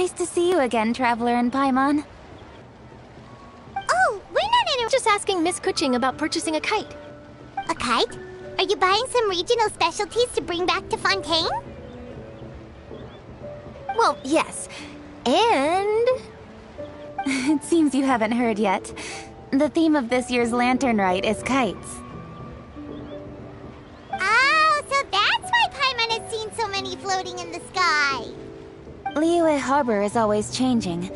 Nice to see you again, Traveler and Paimon. Oh, we're not in. Just asking Miss Kuching about purchasing a kite. A kite? Are you buying some regional specialties to bring back to Fontaine? Well, yes. And... It seems you haven't heard yet. The theme of this year's Lantern Rite is kites. Oh, so that's why Paimon has seen so many floating in the sky. Liyue Harbor is always changing,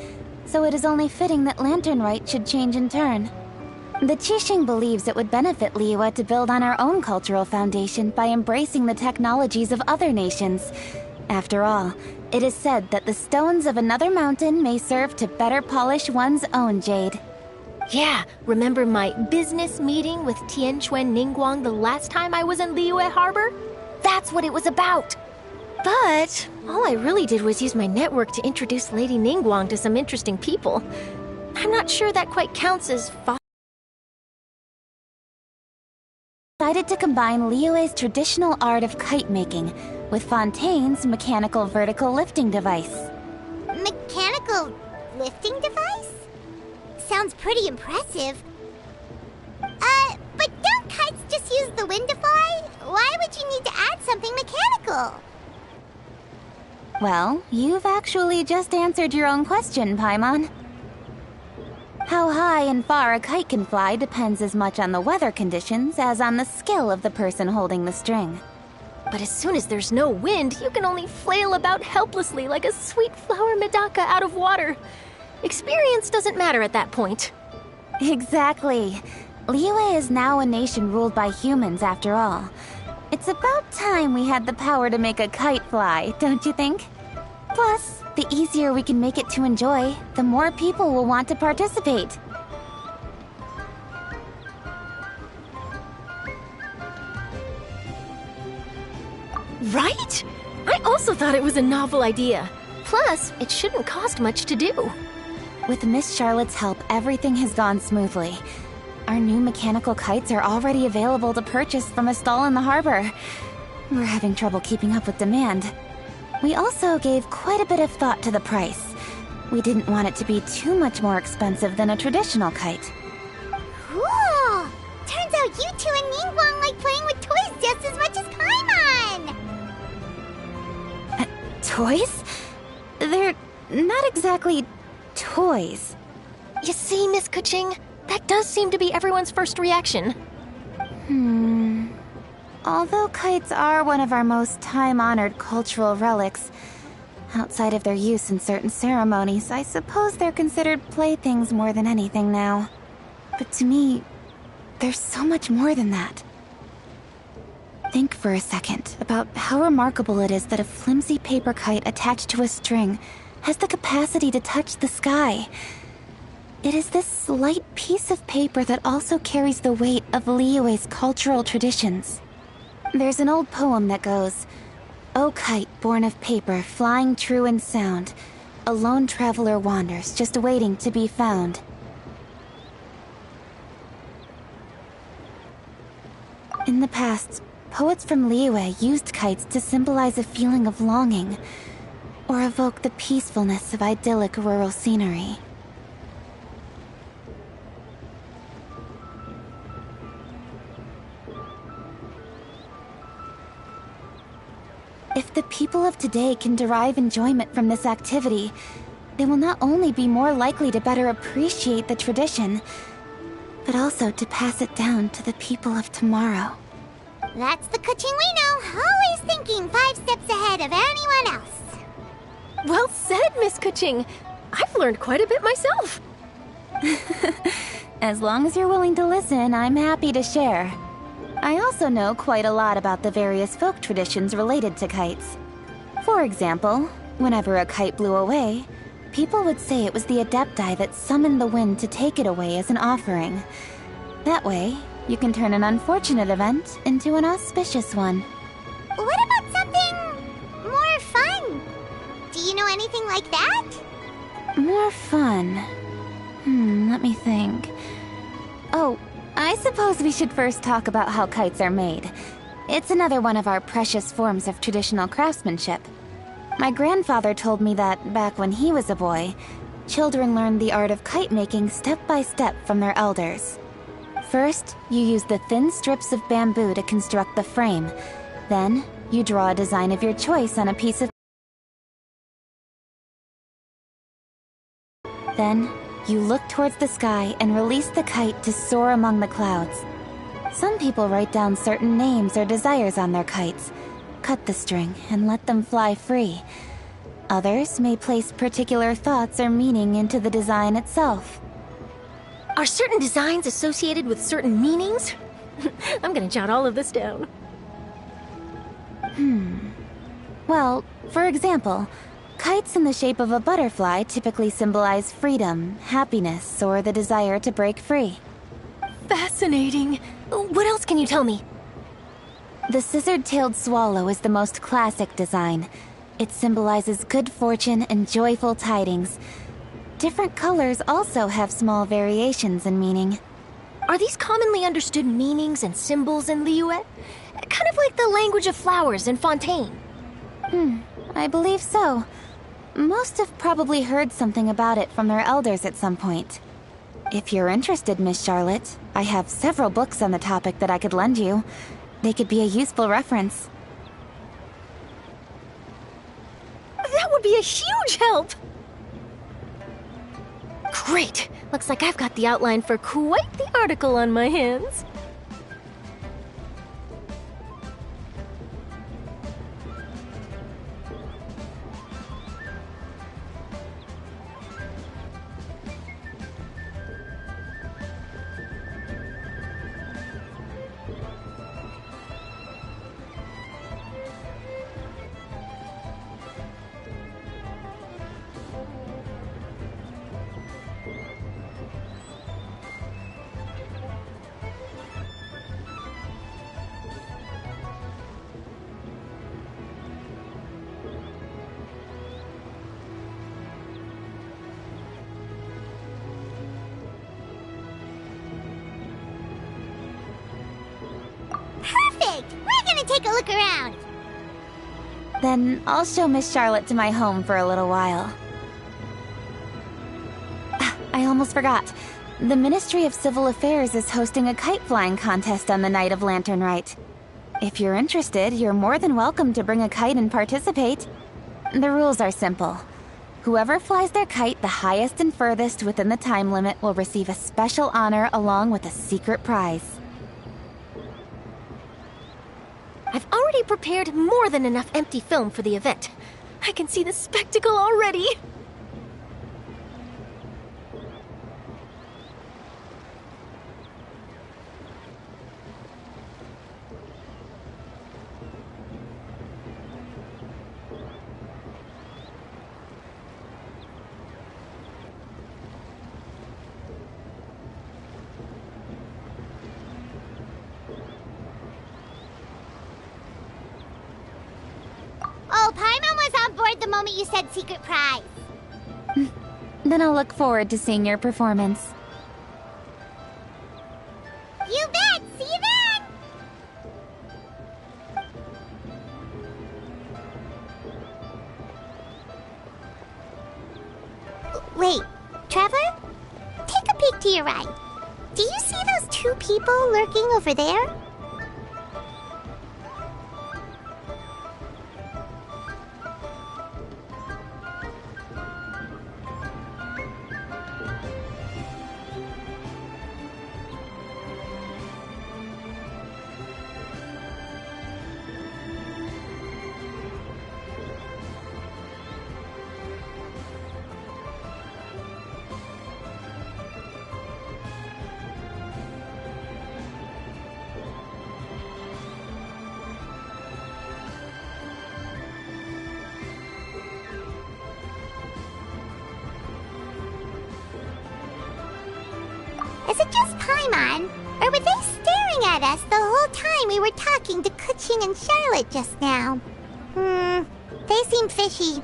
so it is only fitting that Lantern Rite should change in turn. The Qixing believes it would benefit Liyue to build on our own cultural foundation by embracing the technologies of other nations. After all, it is said that the stones of another mountain may serve to better polish one's own jade. Yeah, remember my business meeting with Tianquan Ningguang the last time I was in Liyue Harbor? That's what it was about. But all I really did was use my network to introduce Lady Ningguang to some interesting people. I'm not sure that quite counts as Decided to combine Liyue's traditional art of kite making with Fontaine's mechanical vertical lifting device. Mechanical lifting device? Sounds pretty impressive. But don't kites just use the wind to fly? Why would you need to add something mechanical? Well, you've actually just answered your own question, Paimon. How high and far a kite can fly depends as much on the weather conditions as on the skill of the person holding the string. But as soon as there's no wind, you can only flail about helplessly like a sweet flower medaka out of water. Experience doesn't matter at that point. Exactly. Liyue is now a nation ruled by humans after all. It's about time we had the power to make a kite fly, don't you think? Plus, the easier we can make it to enjoy, the more people will want to participate. Right? I also thought it was a novel idea. Plus, it shouldn't cost much to do. With Miss Charlotte's help, everything has gone smoothly. Our new mechanical kites are already available to purchase from a stall in the harbor. We're having trouble keeping up with demand. We also gave quite a bit of thought to the price. We didn't want it to be too much more expensive than a traditional kite. Cool! Turns out you two and Ningguang like playing with toys just as much as Paimon! Toys? They're not exactly toys. You see, Miss Kuching? That does seem to be everyone's first reaction. Although kites are one of our most time-honored cultural relics, outside of their use in certain ceremonies, I suppose they're considered playthings more than anything now. But to me, there's so much more than that. Think for a second about how remarkable it is that a flimsy paper kite attached to a string has the capacity to touch the sky. It is this light piece of paper that also carries the weight of Liyue's cultural traditions. There's an old poem that goes, "O kite born of paper, flying true in sound, a lone traveler wanders, just waiting to be found." In the past, poets from Liyue used kites to symbolize a feeling of longing, or evoke the peacefulness of idyllic rural scenery. If the people of today can derive enjoyment from this activity, they will not only be more likely to better appreciate the tradition, but also to pass it down to the people of tomorrow. That's the Kuching we know, always thinking 5 steps ahead of anyone else. Well said, Miss Kuching. I've learned quite a bit myself. As long as you're willing to listen, I'm happy to share. I also know quite a lot about the various folk traditions related to kites. For example, whenever a kite blew away, people would say it was the Adepti that summoned the wind to take it away as an offering. That way, you can turn an unfortunate event into an auspicious one. What about something more fun? Do you know anything like that? More fun? Let me think. Oh, I suppose we should first talk about how kites are made. It's another one of our precious forms of traditional craftsmanship. My grandfather told me that back when he was a boy, children learned the art of kite making step by step from their elders. First, you use the thin strips of bamboo to construct the frame. Then, you draw a design of your choice on a piece of... Then, you look towards the sky and release the kite to soar among the clouds. Some people write down certain names or desires on their kites, cut the string, and let them fly free. Others may place particular thoughts or meaning into the design itself. Are certain designs associated with certain meanings? I'm gonna jot all of this down. Well, for example, kites in the shape of a butterfly typically symbolize freedom, happiness, or the desire to break free. Fascinating. What else can you tell me? The scissored-tailed swallow is the most classic design. It symbolizes good fortune and joyful tidings. Different colors also have small variations in meaning. Are these commonly understood meanings and symbols in Liyue? Kind of like the language of flowers in Fontaine. I believe so. Most have probably heard something about it from their elders at some point. If you're interested, Miss Charlotte, I have several books on the topic that I could lend you. They could be a useful reference. That would be a huge help! Great! Looks like I've got the outline for quite the article on my hands. Perfect! We're gonna take a look around. Then I'll show Miss Charlotte to my home for a little while. I almost forgot. The Ministry of Civil Affairs is hosting a kite flying contest on the night of Lantern Rite. If you're interested, you're more than welcome to bring a kite and participate. The rules are simple. Whoever flies their kite the highest and furthest within the time limit will receive a special honor along with a secret prize. I've already prepared more than enough empty film for the event. I can see the spectacle already. Oh, Paimon was on board the moment you said secret prize. Then I'll look forward to seeing your performance. You bet! See you then! Wait, Trevor? Take a peek to your right. Do you see those two people lurking over there? Is it just Paimon? Or were they staring at us the whole time we were talking to Kuching and Charlotte just now? They seem fishy.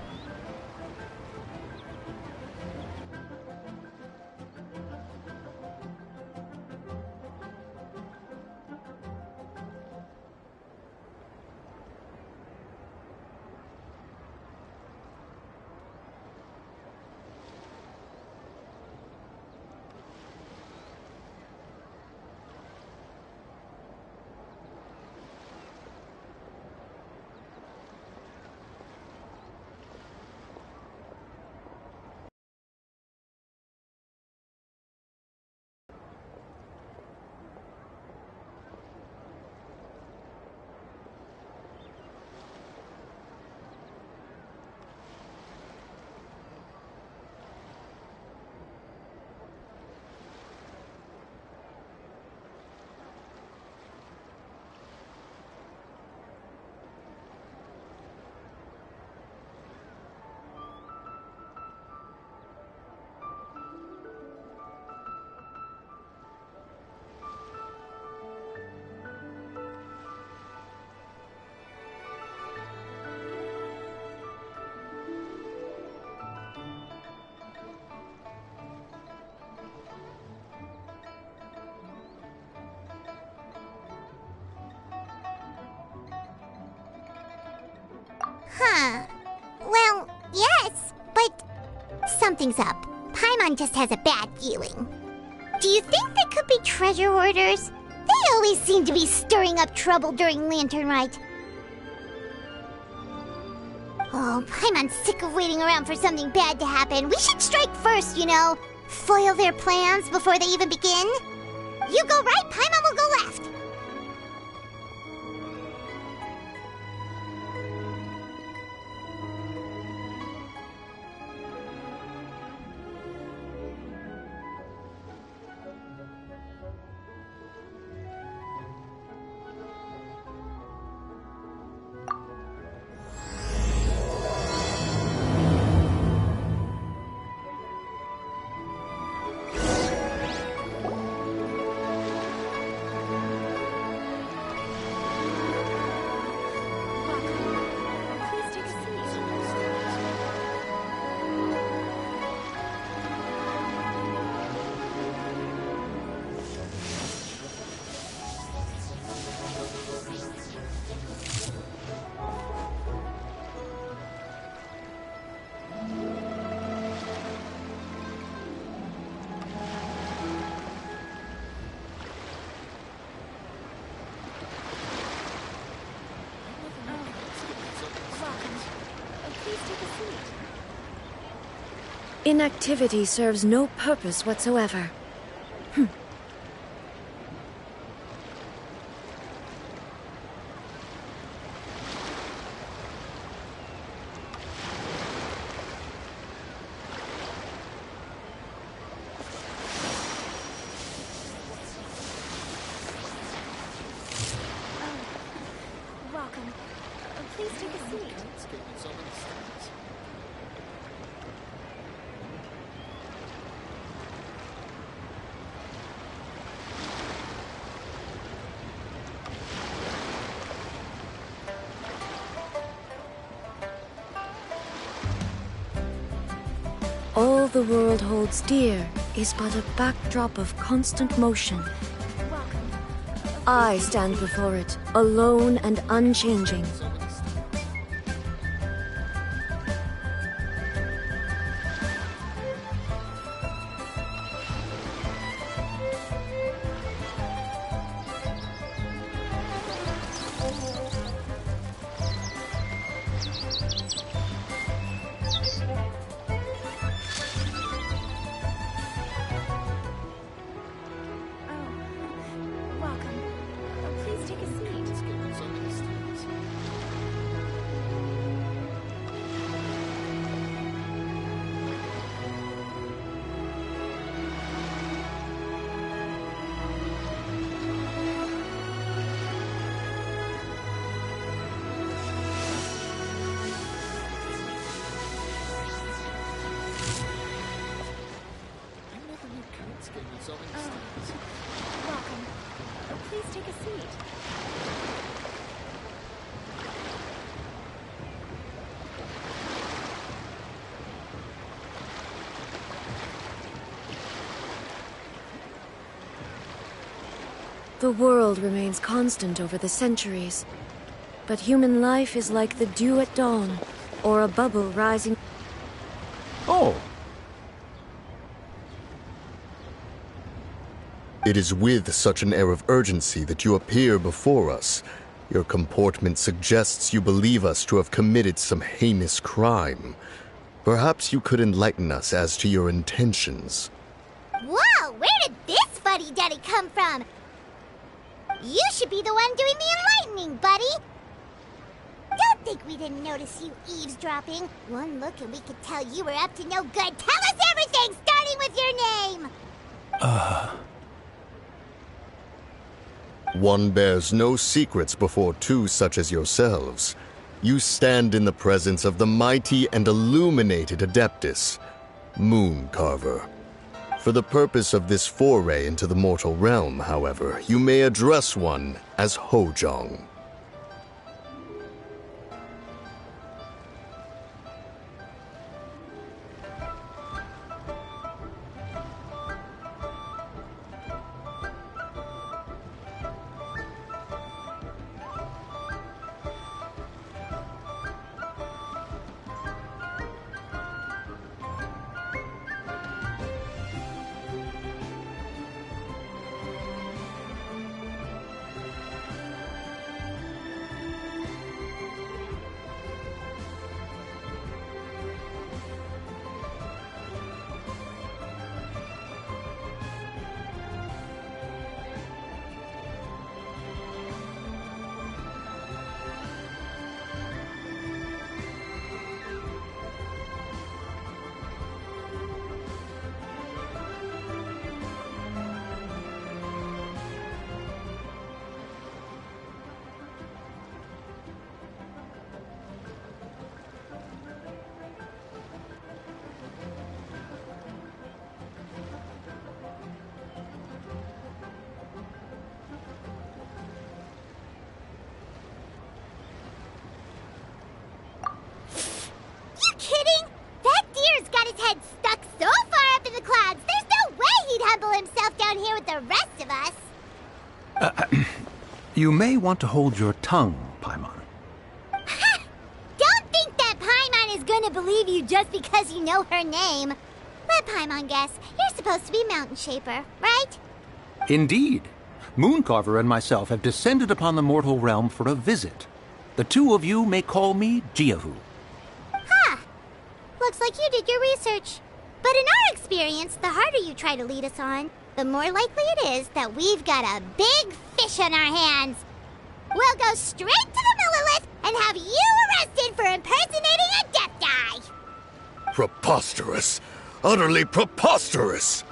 Huh. Well, yes, but something's up. Paimon just has a bad feeling. Do you think they could be treasure hoarders? They always seem to be stirring up trouble during Lantern Rite. Oh, Paimon's sick of waiting around for something bad to happen. We should strike first, you know. Foil their plans before they even begin. You go right, Paimon will go left. Inactivity serves no purpose whatsoever. Welcome. Please take a seat. All the world holds dear is but a backdrop of constant motion. I stand before it, alone and unchanging. Welcome. Please take a seat. The world remains constant over the centuries, but human life is like the dew at dawn, or a bubble rising. Oh! It is with such an air of urgency that you appear before us. Your comportment suggests you believe us to have committed some heinous crime. Perhaps you could enlighten us as to your intentions. Whoa, where did this fuddy-duddy come from? You should be the one doing the enlightening, buddy. Don't think we didn't notice you eavesdropping. One look and we could tell you were up to no good. Tell us everything, starting with your name. One bears no secrets before two such as yourselves. You stand in the presence of the mighty and illuminated Adeptus, Moon Carver. For the purpose of this foray into the mortal realm, however, you may address one as Hojong. Heck, so far up in the clouds, there's no way he'd humble himself down here with the rest of us. You may want to hold your tongue, Paimon. Don't think that Paimon is gonna believe you just because you know her name. Let Paimon guess. You're supposed to be Mountain Shaper, right? Indeed. Mooncarver and myself have descended upon the mortal realm for a visit. The two of you may call me Jiahu. Huh. Looks like you did your research. But in our experience, the harder you try to lead us on, the more likely it is that we've got a big fish on our hands. We'll go straight to the Millilith and have you arrested for impersonating a Death Guy. Preposterous! Utterly preposterous!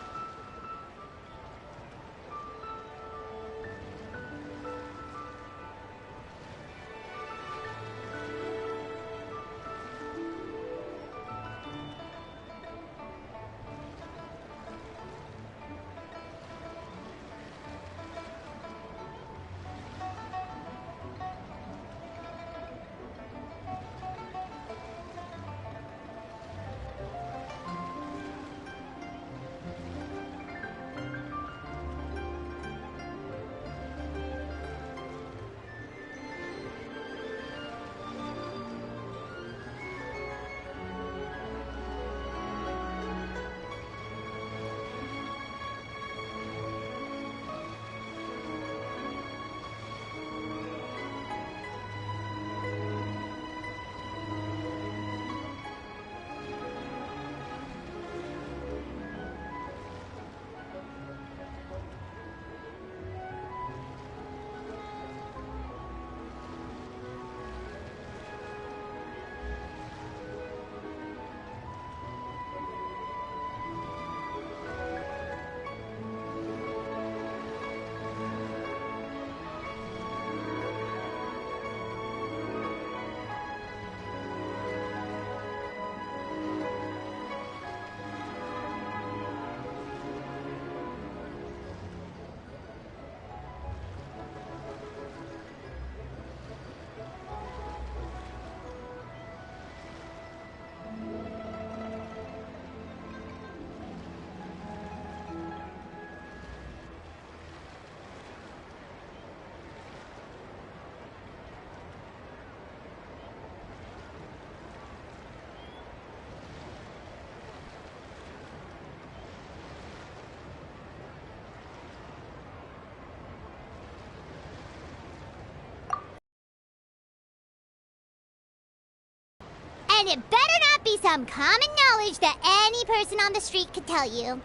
And it better not be some common knowledge that any person on the street could tell you.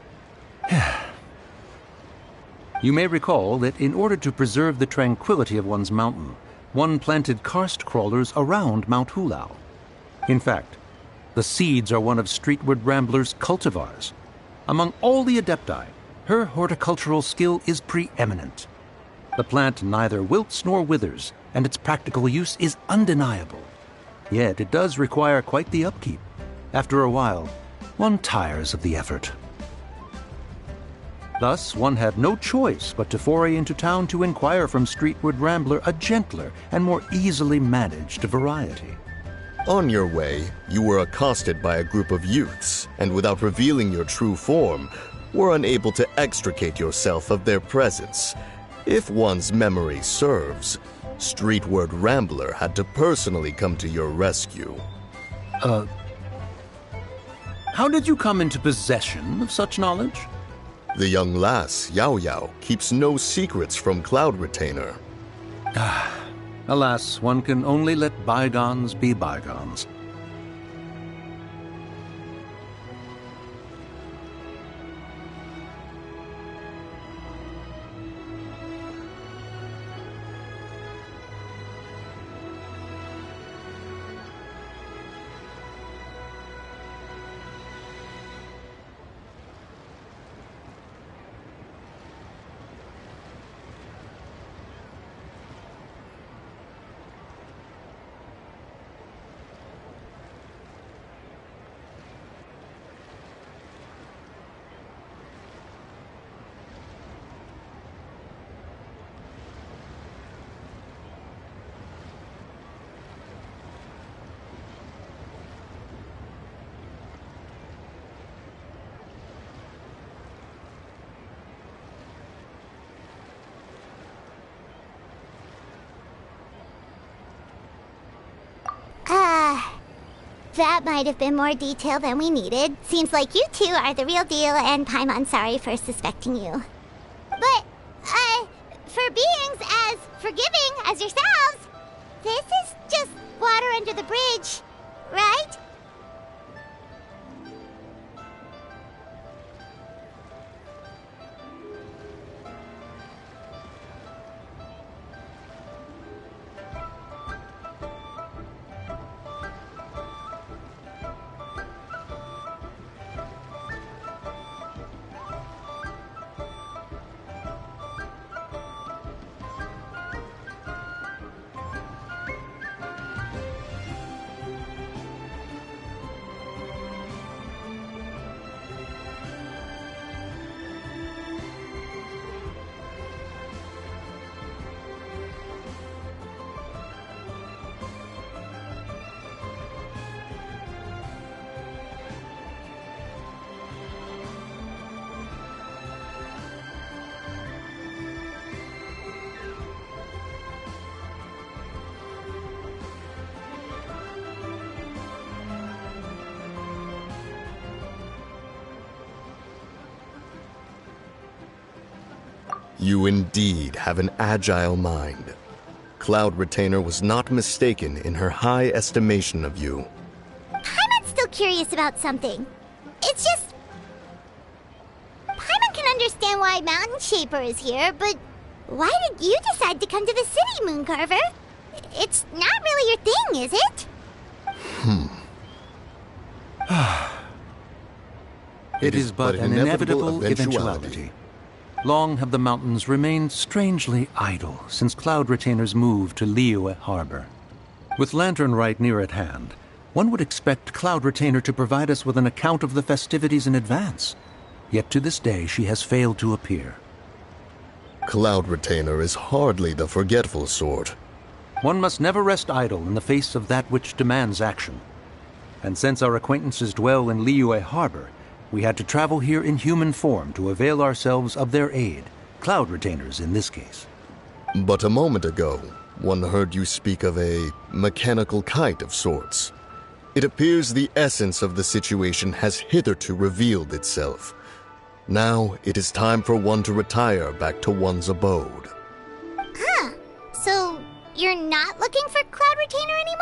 You may recall that in order to preserve the tranquility of one's mountain, one planted karst crawlers around Mount Hulao. In fact, the seeds are one of Streetward Rambler's cultivars. Among all the Adepti, her horticultural skill is preeminent. The plant neither wilts nor withers, and its practical use is undeniable. Yet it does require quite the upkeep. After a while, one tires of the effort. Thus, one had no choice but to foray into town to inquire from Streetward Rambler a gentler and more easily managed variety. On your way, you were accosted by a group of youths, and without revealing your true form, were unable to extricate yourself of their presence. If one's memory serves, Streetward Rambler had to personally come to your rescue. How did you come into possession of such knowledge? The young lass, Yao Yao, keeps no secrets from Cloud Retainer. Alas, one can only let bygones be bygones. That might have been more detail than we needed. Seems like you two are the real deal, and Paimon's sorry for suspecting you. But, for beings as forgiving as yourselves, this is just water under the bridge, right? You indeed have an agile mind. Cloud Retainer was not mistaken in her high estimation of you. Paimon's still curious about something. It's just... Paimon can understand why Mountain Shaper is here, but why did you decide to come to the city, Mooncarver? It's not really your thing, is it? It is but an inevitable eventuality. Long have the mountains remained strangely idle since Cloud Retainer's move to Liyue Harbor. With Lantern Rite near at hand, one would expect Cloud Retainer to provide us with an account of the festivities in advance. Yet to this day she has failed to appear. Cloud Retainer is hardly the forgetful sort. One must never rest idle in the face of that which demands action. And since our acquaintances dwell in Liyue Harbor, we had to travel here in human form to avail ourselves of their aid, Cloud Retainers in this case. But a moment ago, one heard you speak of a mechanical kite of sorts. It appears the essence of the situation has hitherto revealed itself. Now it is time for one to retire back to one's abode. Huh. So, you're not looking for Cloud Retainer anymore?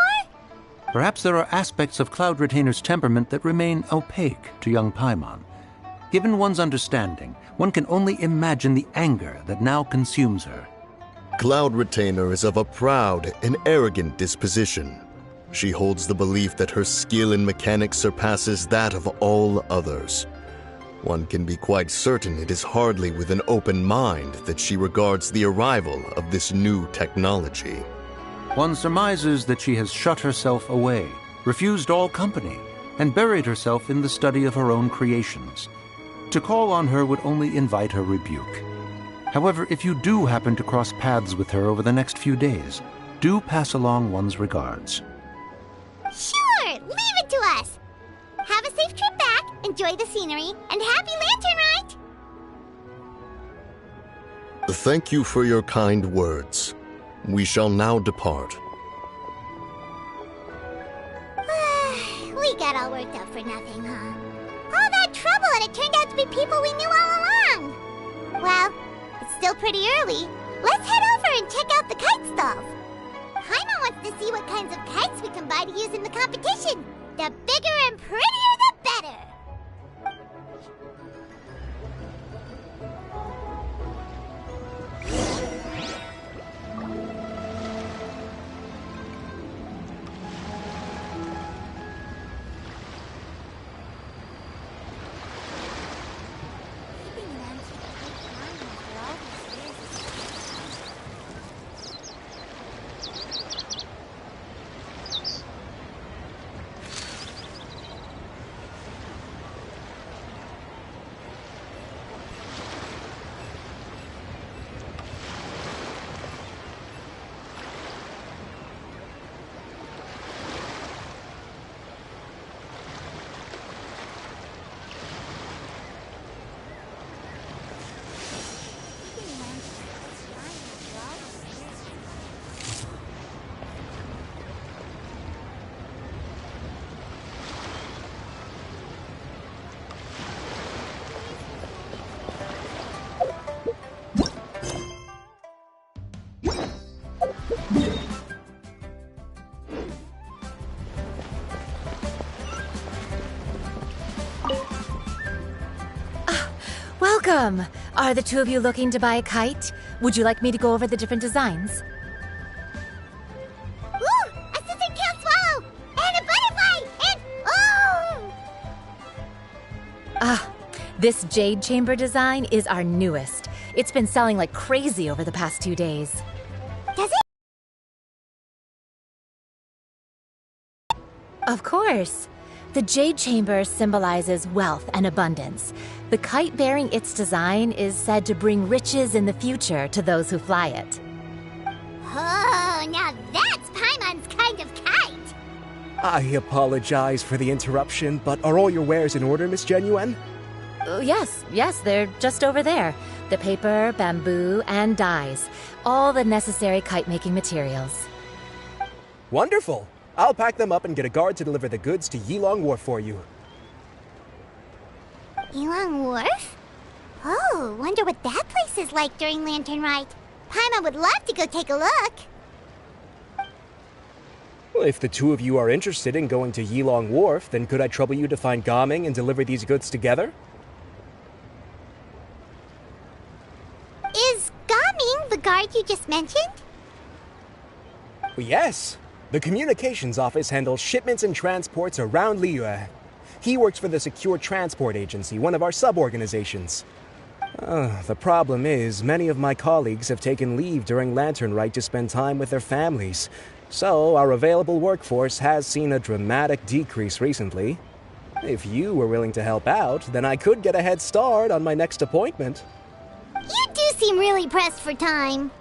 Perhaps there are aspects of Cloud Retainer's temperament that remain opaque to young Paimon. Given one's understanding, one can only imagine the anger that now consumes her. Cloud Retainer is of a proud and arrogant disposition. She holds the belief that her skill in mechanics surpasses that of all others. One can be quite certain it is hardly with an open mind that she regards the arrival of this new technology. One surmises that she has shut herself away, refused all company, and buried herself in the study of her own creations. To call on her would only invite her rebuke. However, if you do happen to cross paths with her over the next few days, do pass along one's regards. Sure, leave it to us. Have a safe trip back, enjoy the scenery, and happy Lantern Rite! Thank you for your kind words. We shall now depart. We got all worked up for nothing, huh? All that trouble and it turned out to be people we knew all along! Well, it's still pretty early. Let's head over and check out the kite stalls. Paimon wants to see what kinds of kites we can buy to use in the competition. The bigger and prettier the better! Welcome! Are the two of you looking to buy a kite? Would you like me to go over the different designs? Ooh! Assistant can't swallow! And a butterfly! And... oh! This jade chamber design is our newest. It's been selling like crazy over the past 2 days. Does it? Of course. The jade chamber symbolizes wealth and abundance. The kite bearing its design is said to bring riches in the future to those who fly it. Oh, now that's Paimon's kind of kite! I apologize for the interruption, but are all your wares in order, Miss Genuine? Yes, they're just over there. The paper, bamboo, and dyes. All the necessary kite-making materials. Wonderful! I'll pack them up and get a guard to deliver the goods to Yilong Wharf for you. Yilong Wharf? Oh, wonder what that place is like during Lantern Rite. Paimon would love to go take a look. Well, if the two of you are interested in going to Yilong Wharf, then could I trouble you to find Gaming and deliver these goods together? Is Gaming the guard you just mentioned? Well, yes. The communications office handles shipments and transports around Liyue. He works for the Secure Transport Agency, one of our sub-organizations. The problem is, many of my colleagues have taken leave during Lantern Rite to spend time with their families. So, our available workforce has seen a dramatic decrease recently. If you were willing to help out, then I could get a head start on my next appointment. You do seem really pressed for time.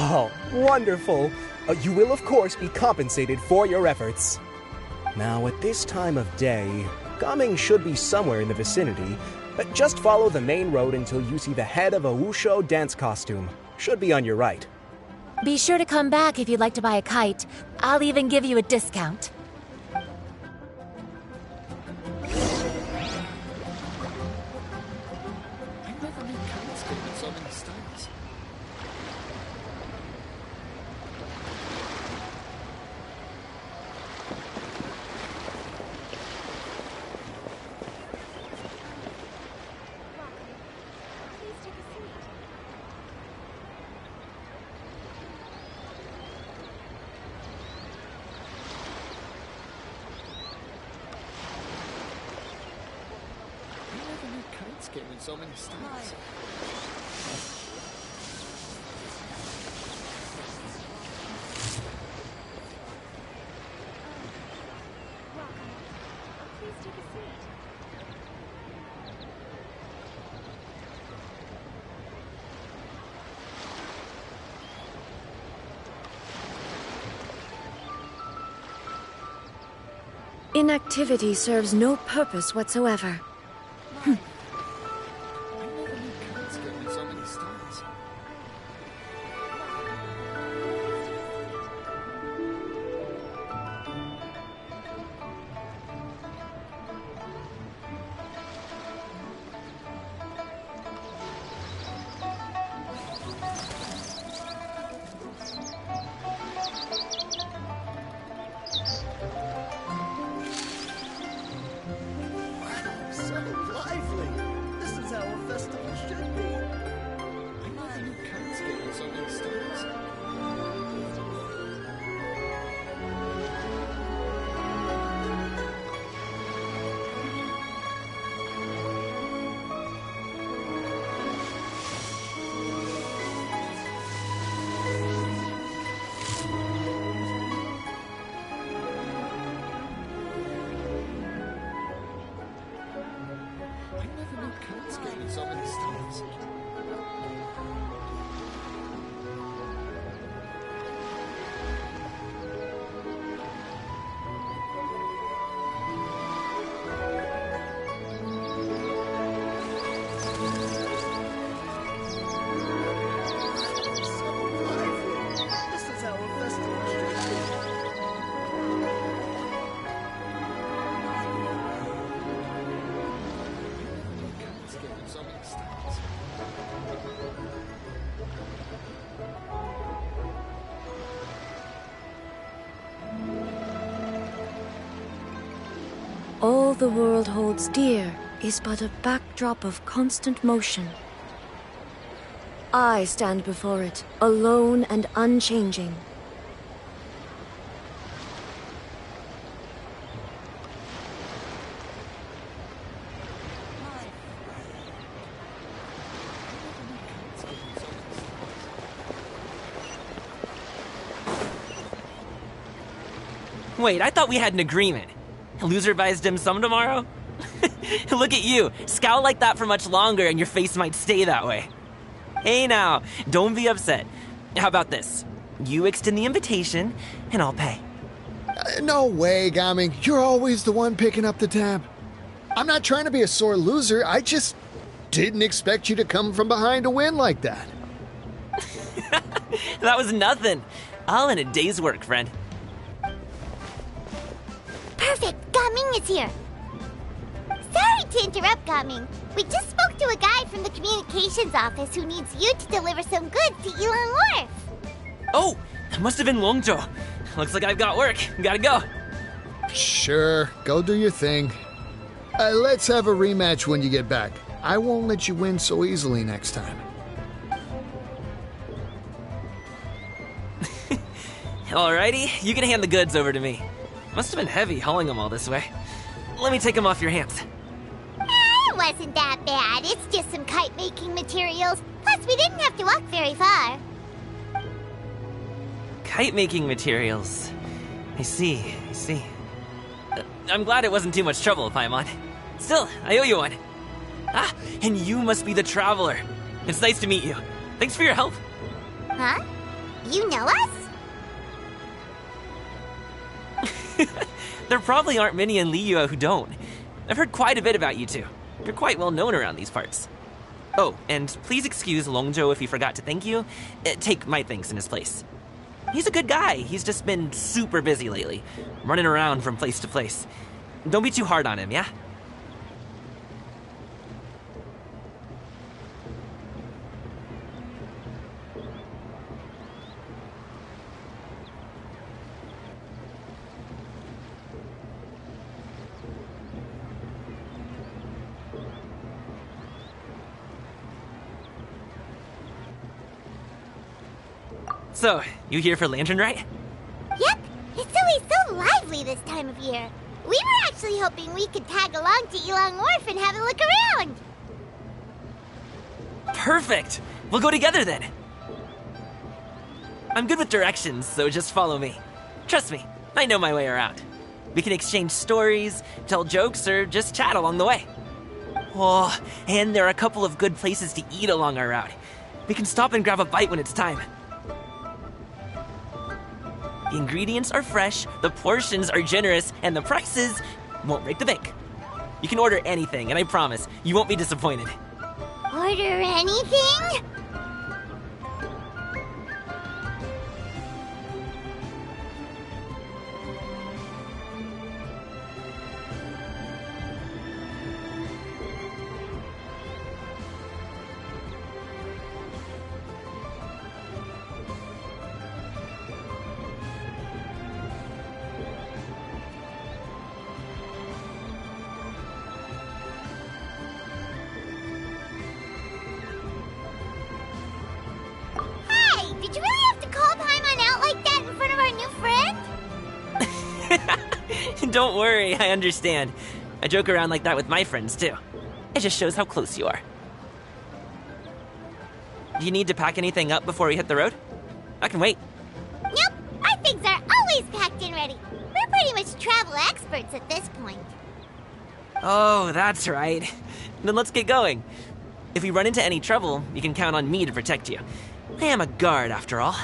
Oh, wonderful! You will, of course, be compensated for your efforts. Now, at this time of day, Gaming should be somewhere in the vicinity. Just follow the main road until you see the head of a Wushu dance costume. Should be on your right. Be sure to come back if you'd like to buy a kite. I'll even give you a discount. Came in so many styles. Inactivity serves no purpose whatsoever. so many styles. All the world holds dear is but a backdrop of constant motion. I stand before it, alone and unchanging. Wait, I thought we had an agreement. Loser buys dim sum tomorrow? Look at you. Scowl like that for much longer and your face might stay that way. Hey now, don't be upset. How about this? You extend the invitation, and I'll pay. No way, Gaming. You're always the one picking up the tab. I'm not trying to be a sore loser. I just didn't expect you to come from behind to win like that. That was nothing. All in a day's work, friend. Perfect! Gaming is here! Sorry to interrupt, Gaming. We just spoke to a guy from the communications office who needs you to deliver some goods to Elon Wharf. Oh, it must have been Longzhou. Looks like I've got work. Gotta go. Sure, go do your thing. Let's have a rematch when you get back. I won't let you win so easily next time. Alrighty, you can hand the goods over to me. Must have been heavy hauling them all this way. Let me take them off your hands. It wasn't that bad. It's just some kite-making materials. Plus, we didn't have to walk very far. Kite-making materials. I see. I'm glad it wasn't too much trouble, Paimon. Still, I owe you one. Ah, and you must be the traveler. It's nice to meet you. Thanks for your help. Huh? You know us? There probably aren't many in Liyue who don't. I've heard quite a bit about you two. You're quite well known around these parts. Oh, and please excuse Longzhou if he forgot to thank you. Take my thanks in his place. He's a good guy. He's just been super busy lately, running around from place to place. Don't be too hard on him, yeah? So, you here for Lantern Rite? Yep. It's always so lively this time of year. We were actually hoping we could tag along to Elon Wharf and have a look around. Perfect! We'll go together then. I'm good with directions, so just follow me. Trust me, I know my way around. We can exchange stories, tell jokes, or just chat along the way. Oh, and there are a couple of good places to eat along our route. We can stop and grab a bite when it's time. The ingredients are fresh, the portions are generous, and the prices won't break the bank. You can order anything, and I promise, you won't be disappointed. Order anything? Did you really have to call Paimon out like that in front of our new friend? Don't worry, I understand. I joke around like that with my friends, too. It just shows how close you are. Do you need to pack anything up before we hit the road? I can wait. Nope, our things are always packed and ready. We're pretty much travel experts at this point. Oh, that's right. Then let's get going. If we run into any trouble, you can count on me to protect you. I am a guard, after all.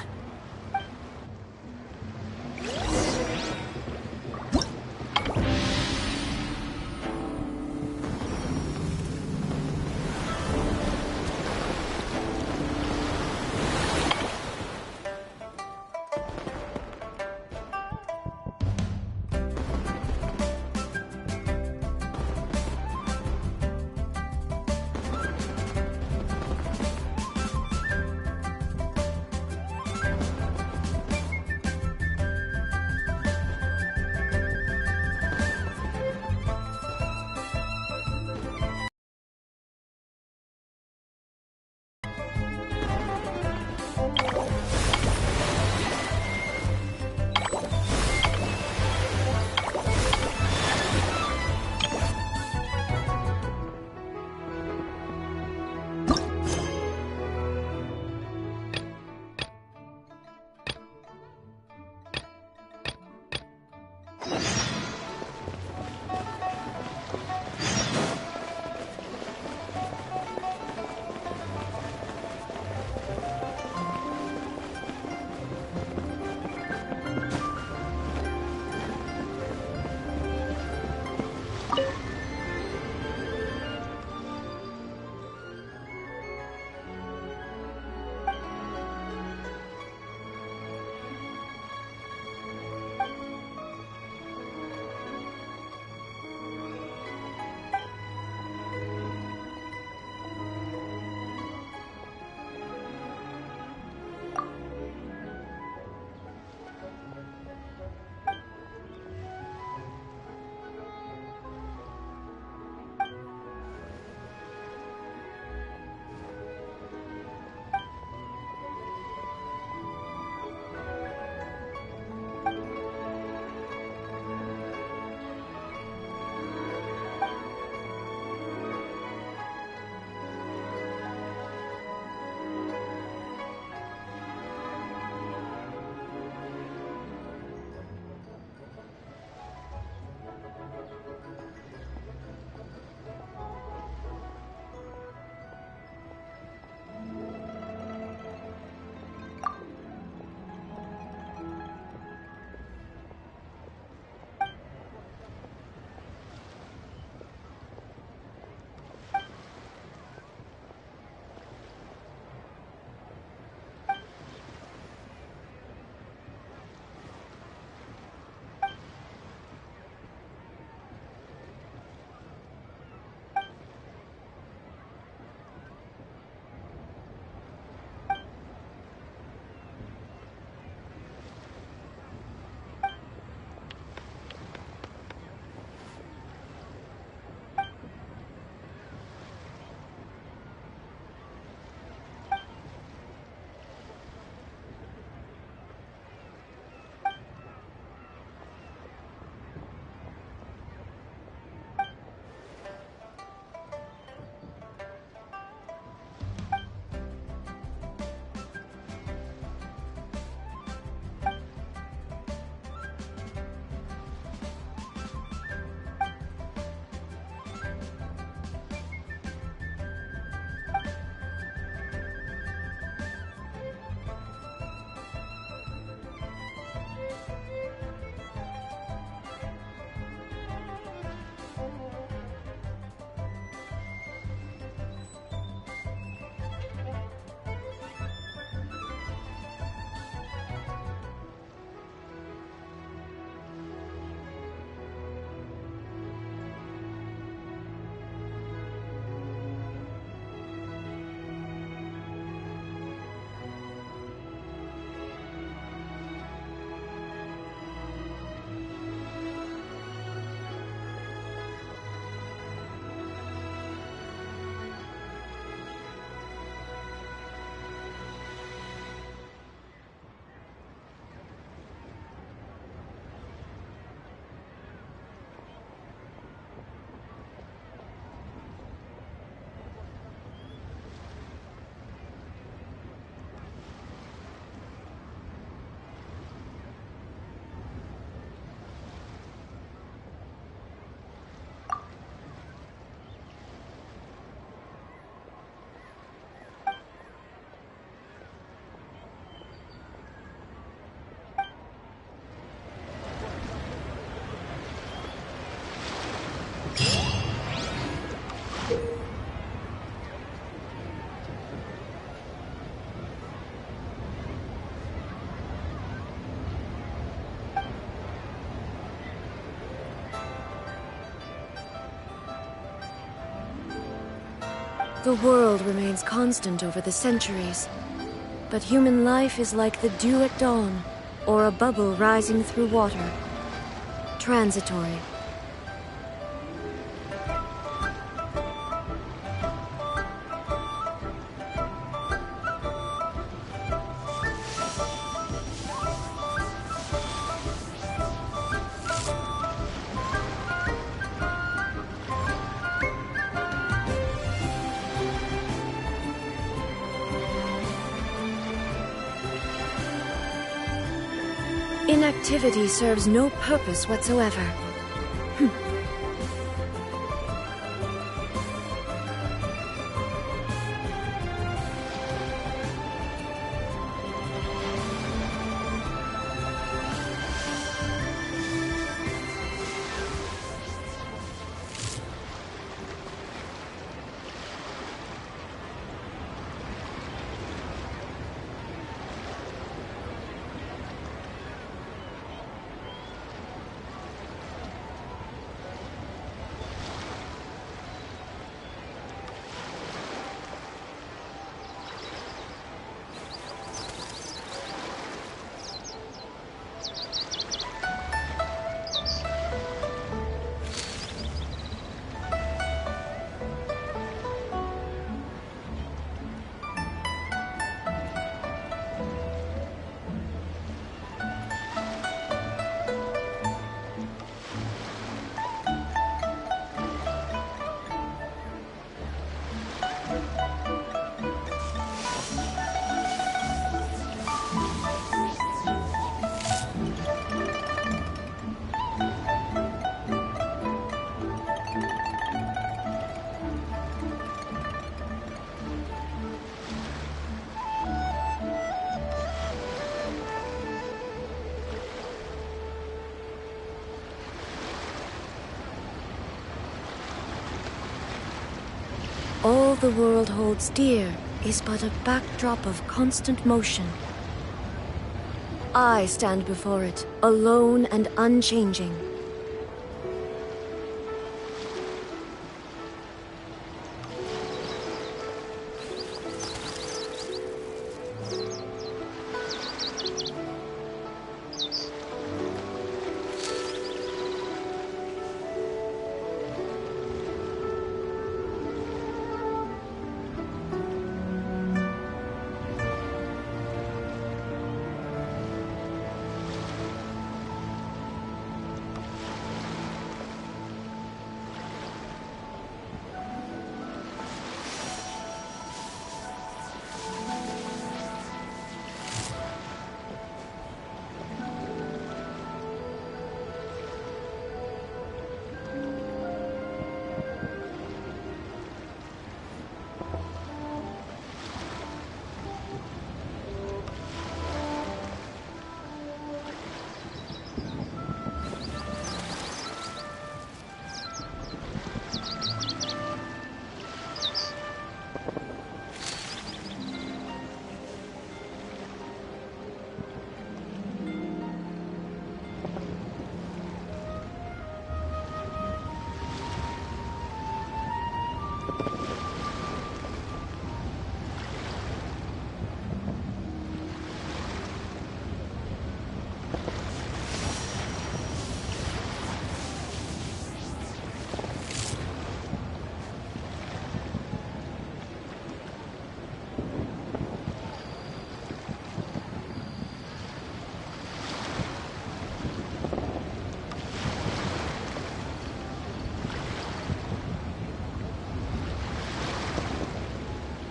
The world remains constant over the centuries, but human life is like the dew at dawn, or a bubble rising through water. Transitory. Inactivity serves no purpose whatsoever. All the world holds dear is but a backdrop of constant motion. I stand before it, alone and unchanging.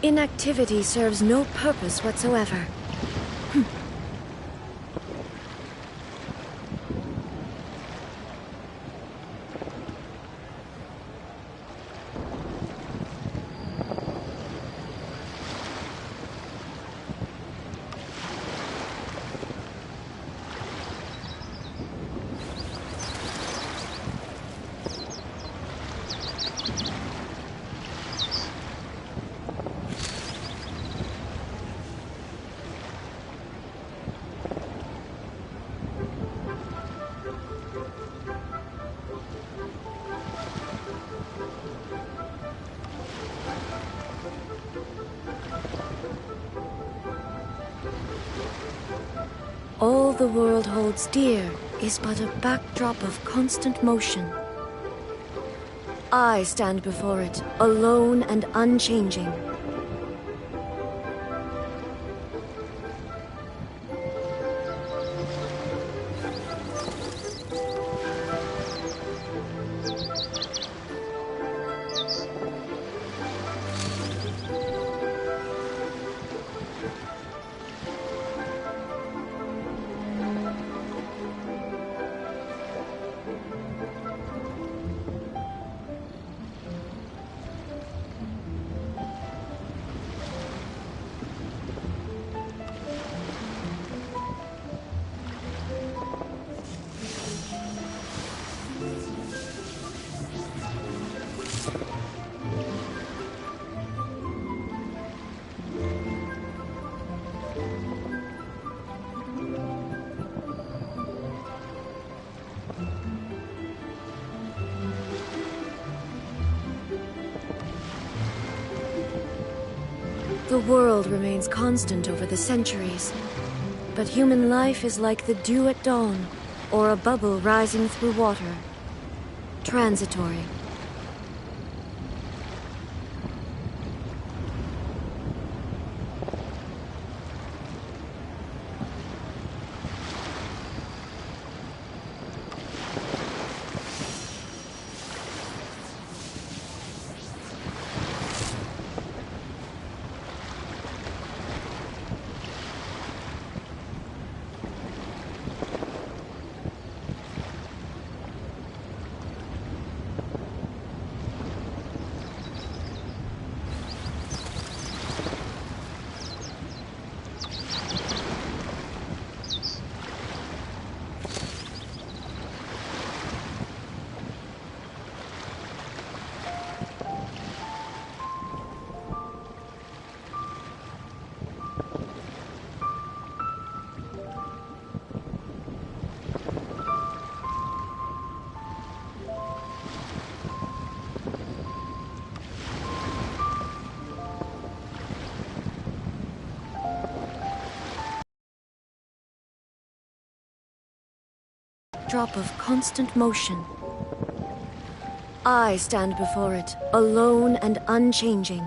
Inactivity serves no purpose whatsoever. all the world holds dear is but a backdrop of constant motion. I stand before it, alone and unchanging. The world remains constant over the centuries, but human life is like the dew at dawn, or a bubble rising through water. Transitory. Drop of constant motion. I stand before it, alone and unchanging.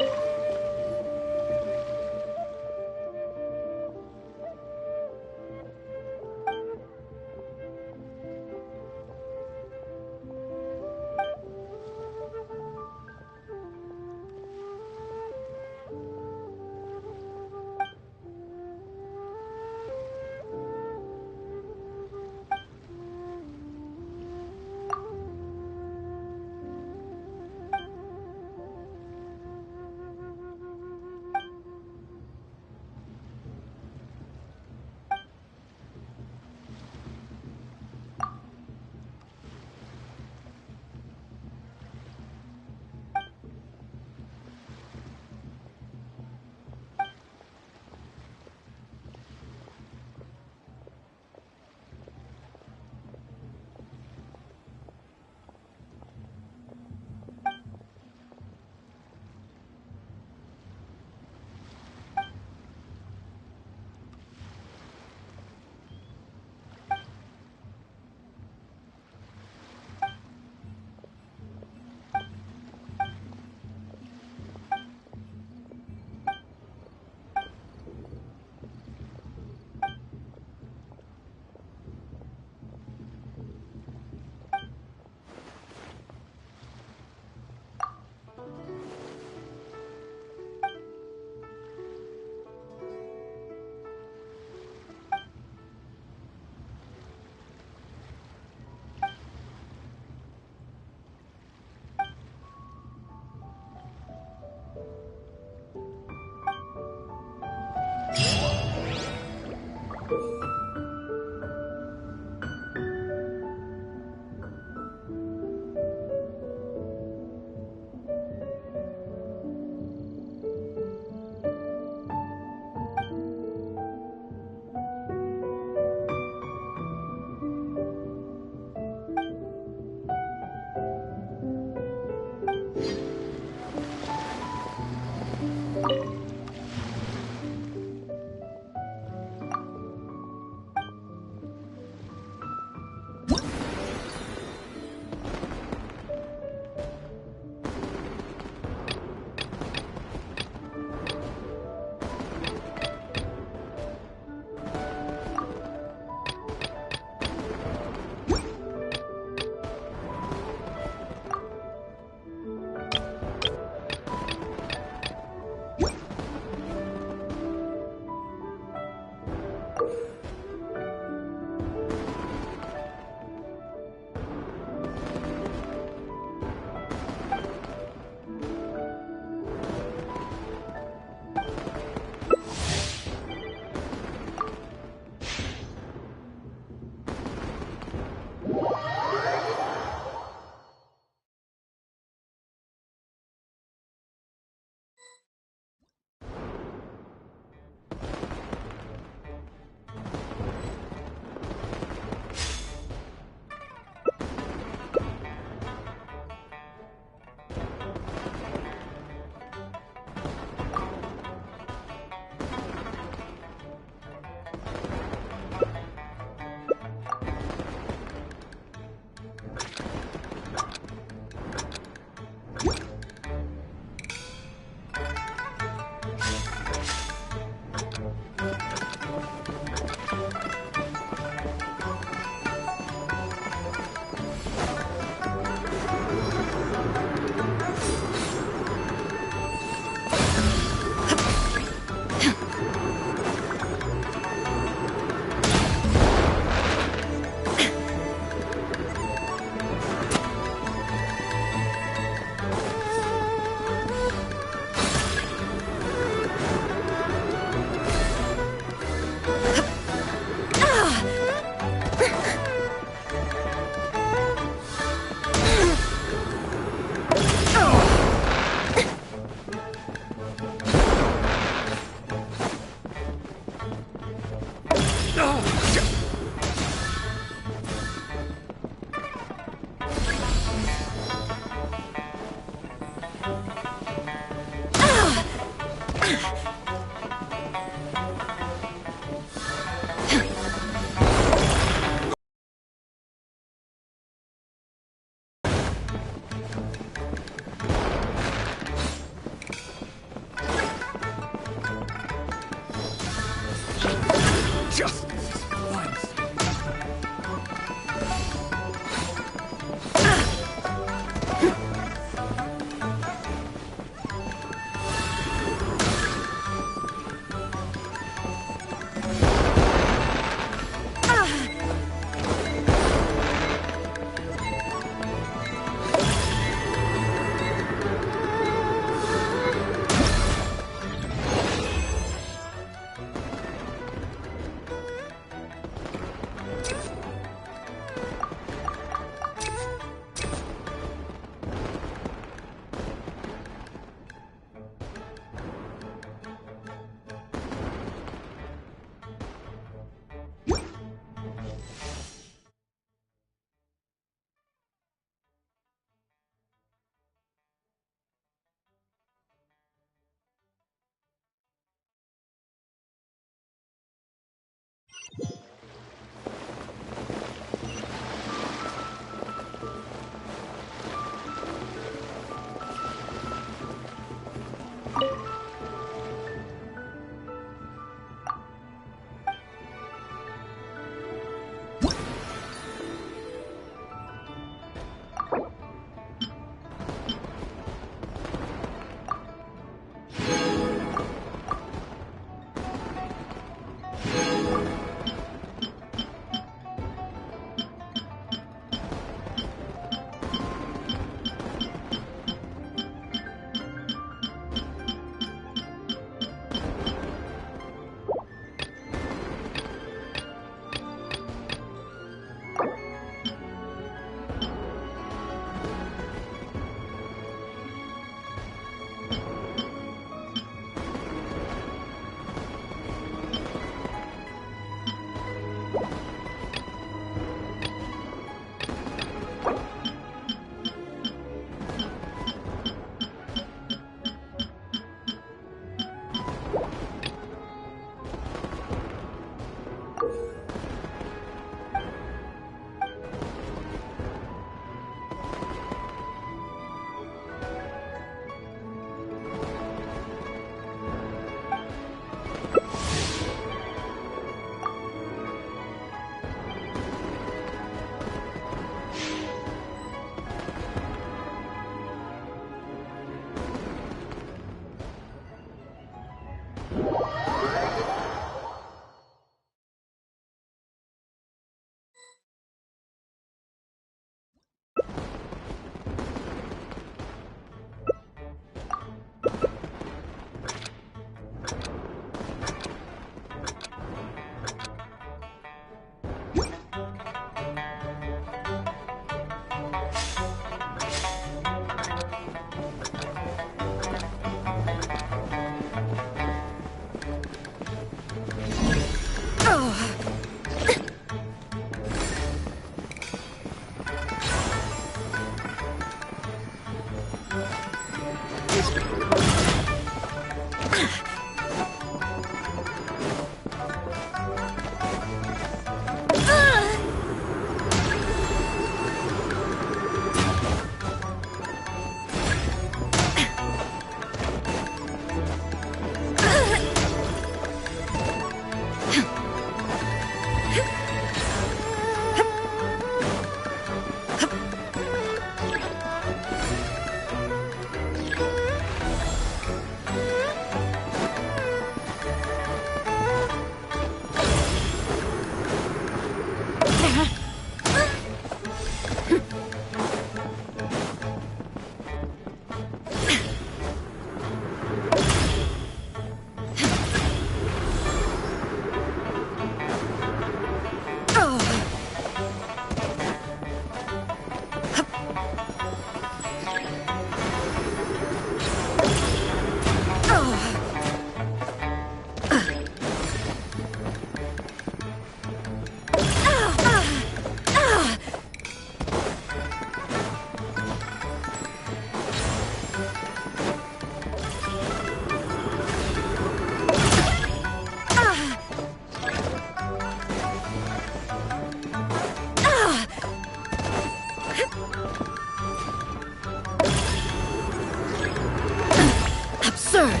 Absurd!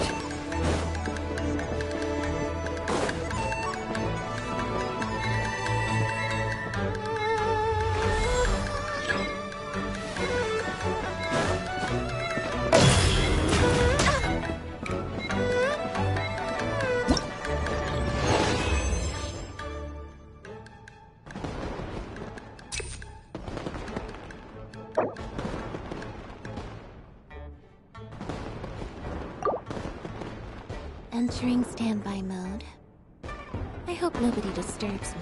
Entering standby mode. I hope nobody disturbs me.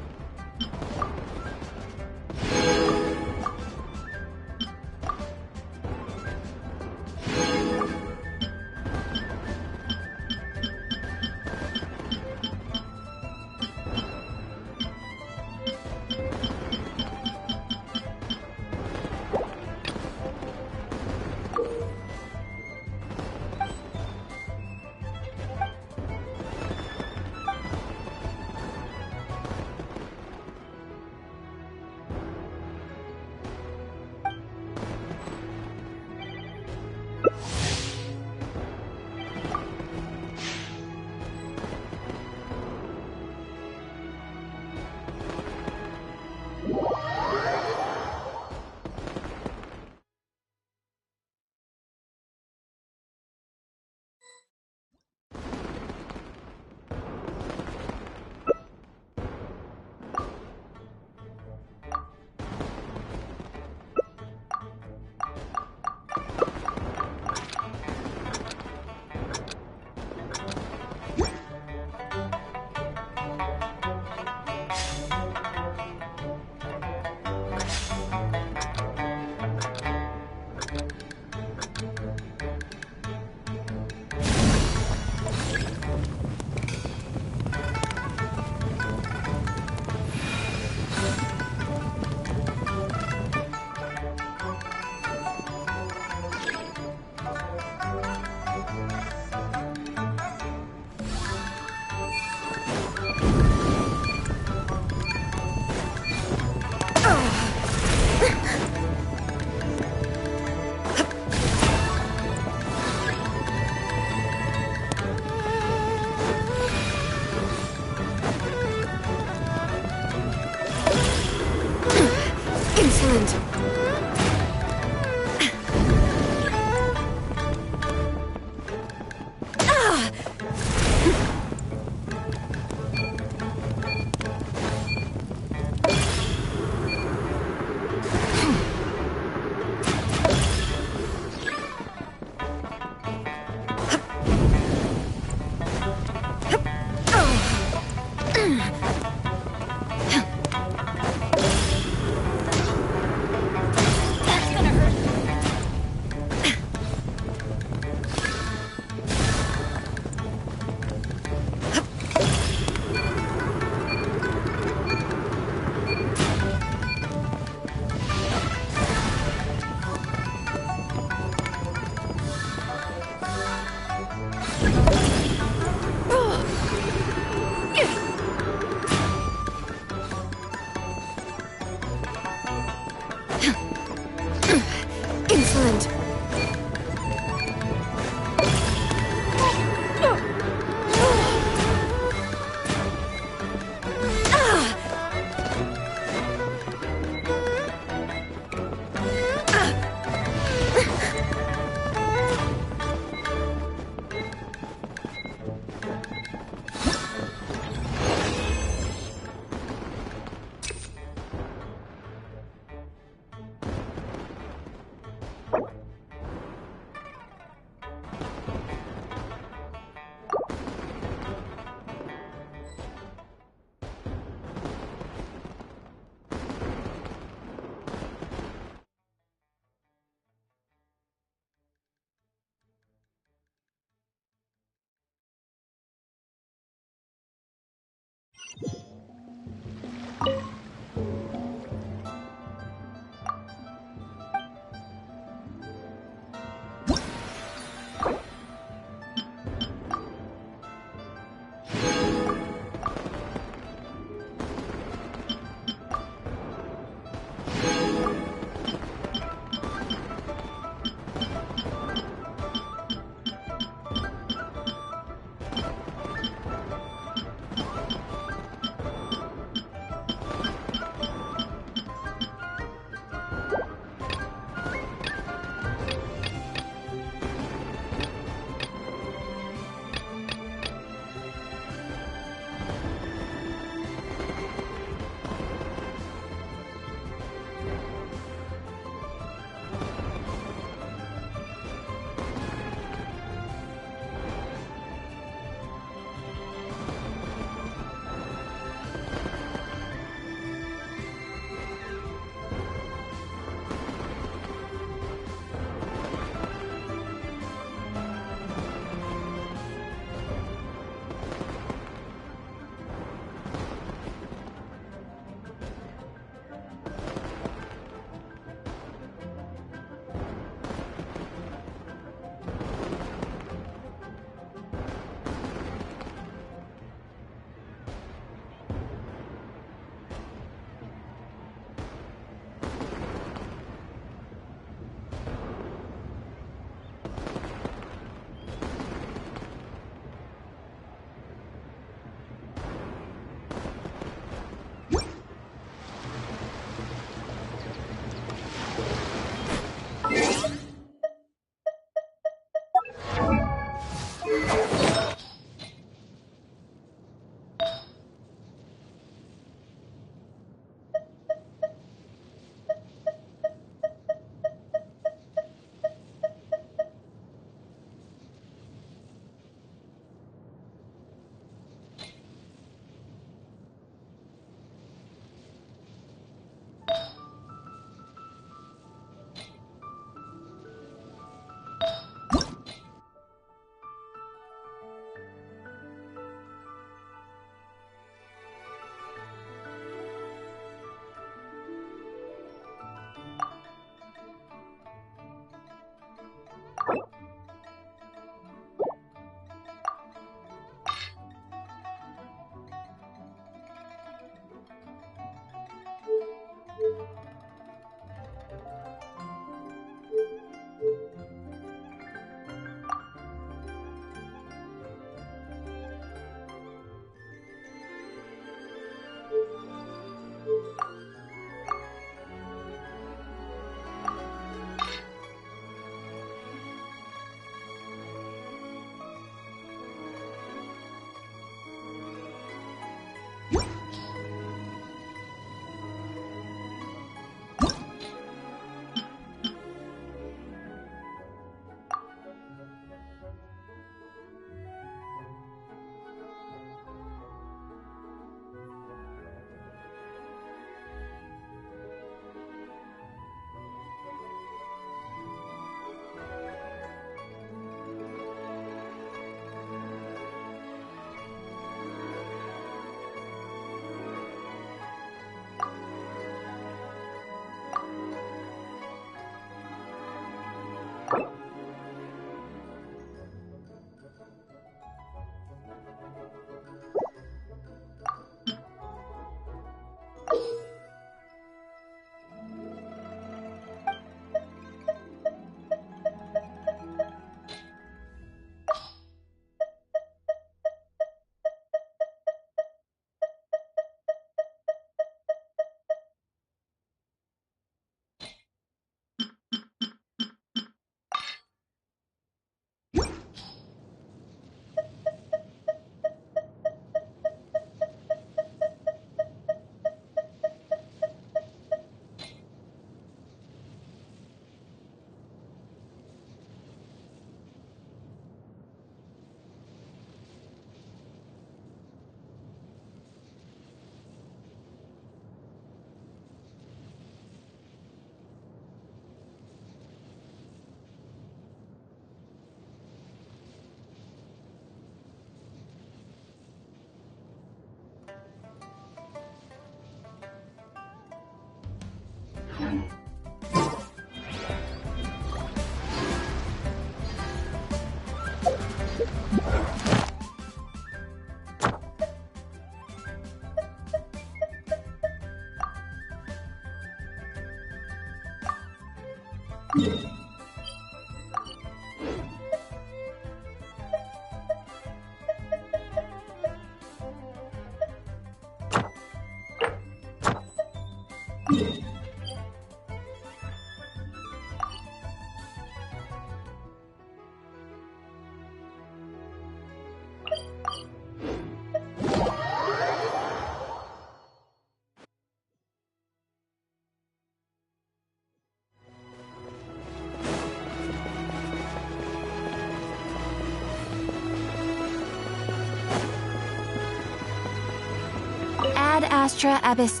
Ad Astra Abyss.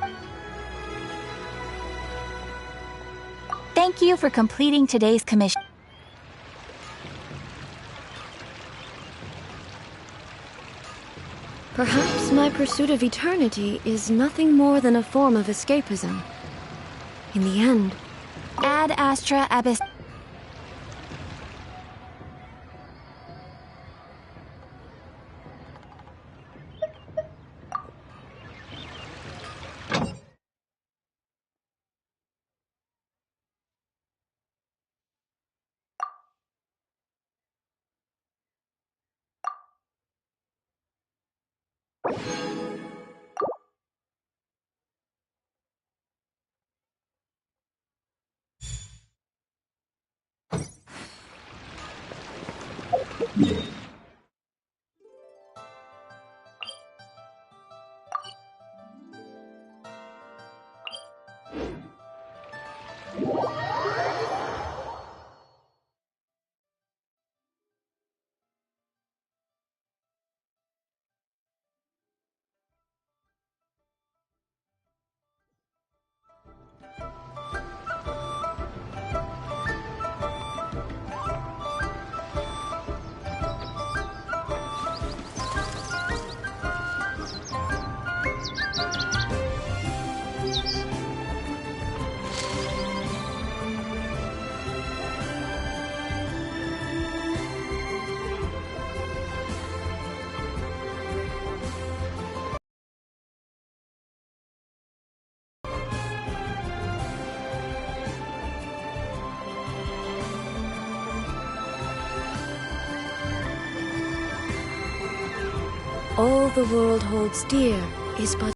Thank you for completing today's commission. Perhaps my pursuit of eternity is nothing more than a form of escapism. In the end, Ad Astra Abyss. all the world holds dear is but